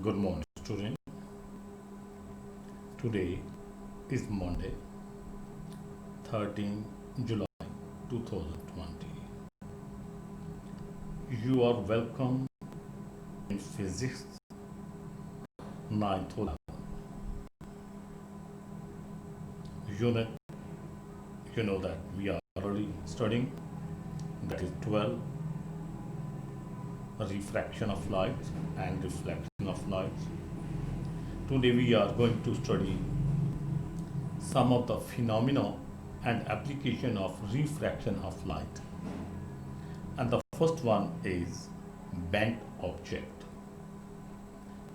Good morning, student. Today is Monday, 13 July 2020. You are welcome in Physics 9th level. Unit, you know that we are already studying, that is 12, refraction of light and reflection of light. Today we are going to study some of the phenomena and application of refraction of light. And the first one is bent object.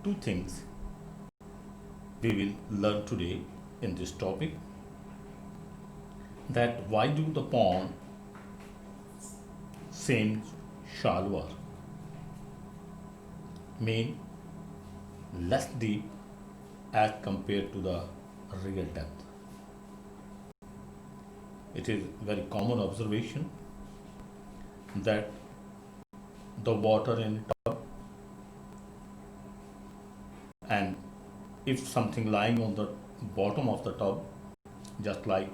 Two things we will learn today in this topic, that why do the pond seems shallower, mean less deep as compared to the real depth. It is very common observation that the water in tub, and if something lying on the bottom of the tub, just like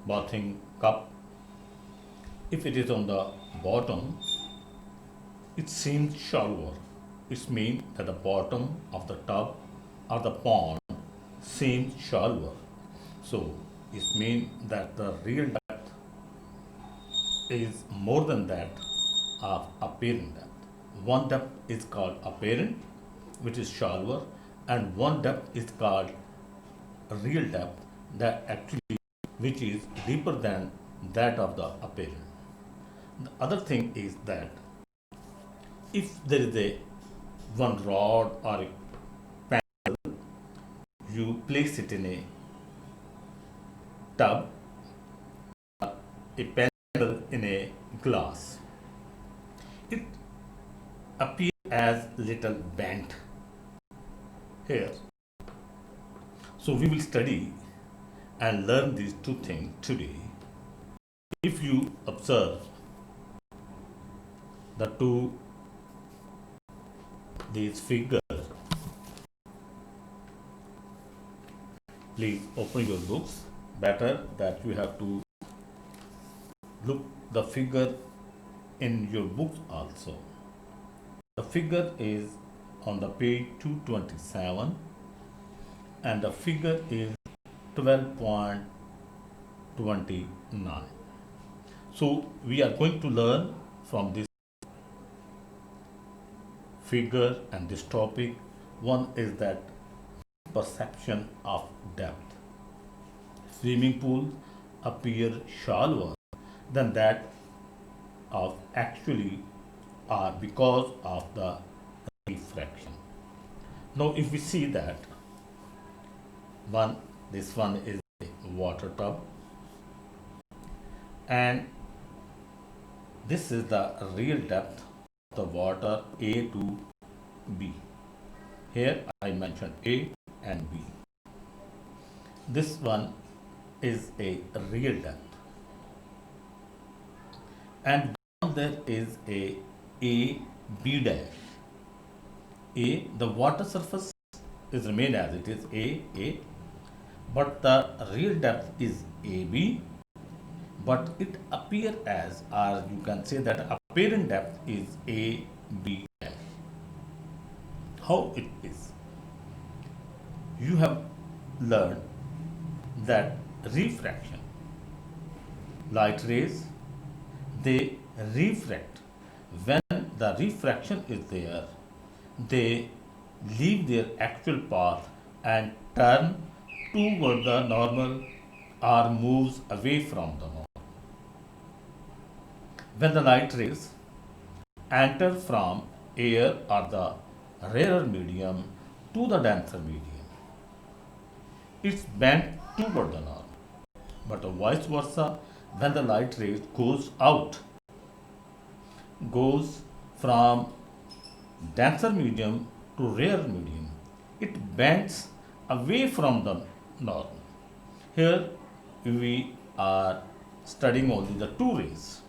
bathing cup, if it is on the bottom, it seems shallower. It means that the bottom of the tub or the pond seems shallower. So it means that the real depth is more than that of apparent depth. One depth is called apparent, which is shallower, and one depth is called real depth, that actually which is deeper than that of the apparent. The other thing is that if there is a one rod or a panel, you place it in a tub, a panel in a glass, it appears as little bent here. So we will study and learn these two things today. If you observe the two these figures, please open your books. Better that you have to look the figure in your books also. The figure is on the page 227 and the figure is 12.29. So we are going to learn from this figure and this topic. One is that perception of depth. Swimming pools appear shallower than that of actually are because of the refraction. Now if we see that this one is a water tub, and this is the real depth of the water A to B. Here I mentioned A and B. This one is a real depth, and there is a B dash. A, the water surface is remain as it is A, but the real depth is AB, but it appear as, or you can say that apparent depth is AB dash. How it is? You have learned that refraction, light rays, they refract. When the refraction is there, they leave their actual path and turn toward the normal or moves away from the normal. When the light rays enter from air or the rarer medium to the denser medium, it's bent toward the normal. But vice versa, when the light rays goes from denser medium to rarer medium, it bends away from the normal. Here we are studying only the two rays.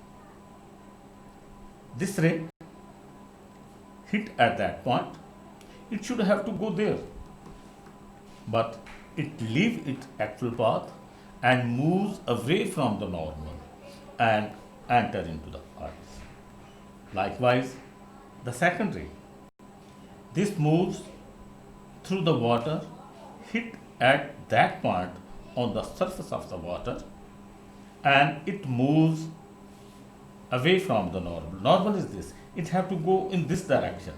This ray hit at that point, it should have to go there, but it leaves its actual path and moves away from the normal and enter into the earth. Likewise, the second ray, this moves through the water, hit at that point on the surface of the water, and it moves away from the normal. Normal is this, it have to go in this direction,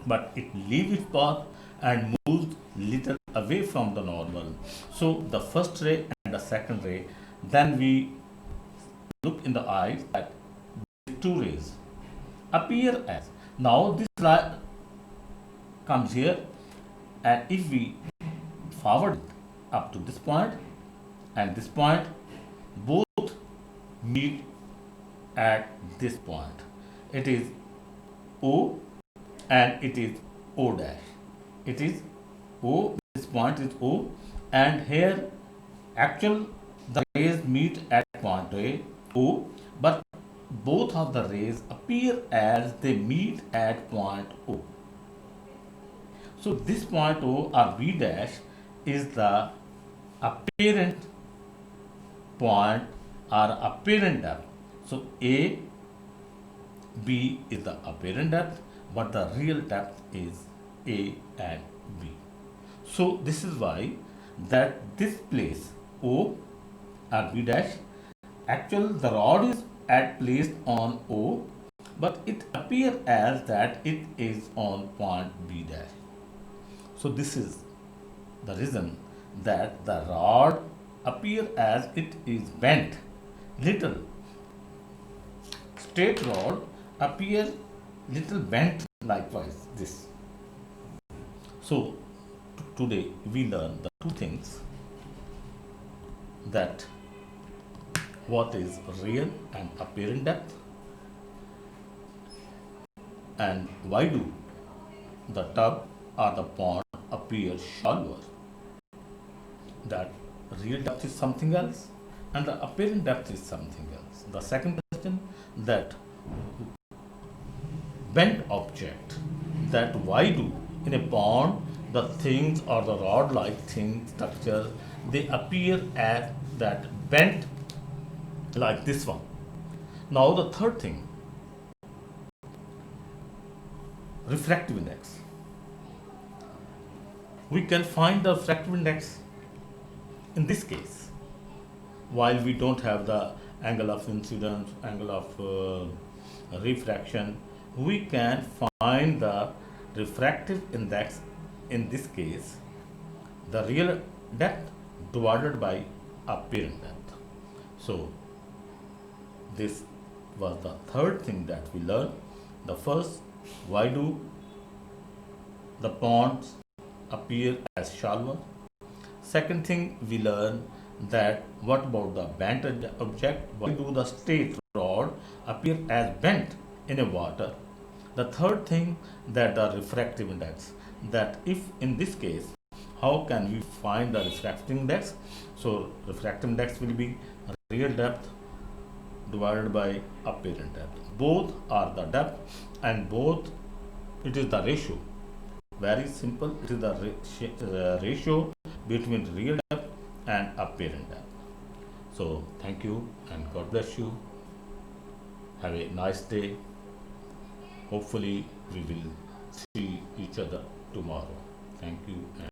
but it leaves its path and moves little away from the normal. So the first ray and the second ray, then we look in the eyes at the two rays appear as. Now this light comes here, and if we forward it up to this point and this point, both meet at this point. It is O and it is O dash. It is O, this point is O, and here actual the rays meet at point A, O, but both of the rays appear as they meet at point O. So this point O or B dash is the apparent point or apparent depth. So A, B is the apparent depth, but the real depth is A and B. So this is why that this place O or B dash, actual the rod is at placed on O, but it appears as that it is on point B dash. So this is the reason that the rod appear as it is bent little. Straight rod appear little bent, likewise this. So today we learn the two things, that what is real and apparent depth, and why do the tub or the pond appear shallower. That real depth is something else and the apparent depth is something else. The second question, that bent object, that why do in a pond the things or the rod like thing structure, they appear as that bent like this one. Now the third thing, refractive index. We can find the refractive index in this case, while we don't have the angle of incidence, angle of refraction, we can find the refractive index in this case, the real depth divided by apparent depth. So this was the third thing that we learned. The first, why do the ponds appear as shallower? Second thing we learn, that what about the bent object? Why do the straight rod appear as bent in a water? The third thing, that the refractive index, that if in this case, how can we find the refractive index? So refractive index will be real depth divided by apparent depth. Both are the depth and both it is the ratio. Very simple, it is the ratio between real depth and apparent depth. So thank you and God bless you. Have a nice day. Hopefully we will see each other tomorrow. Thank you and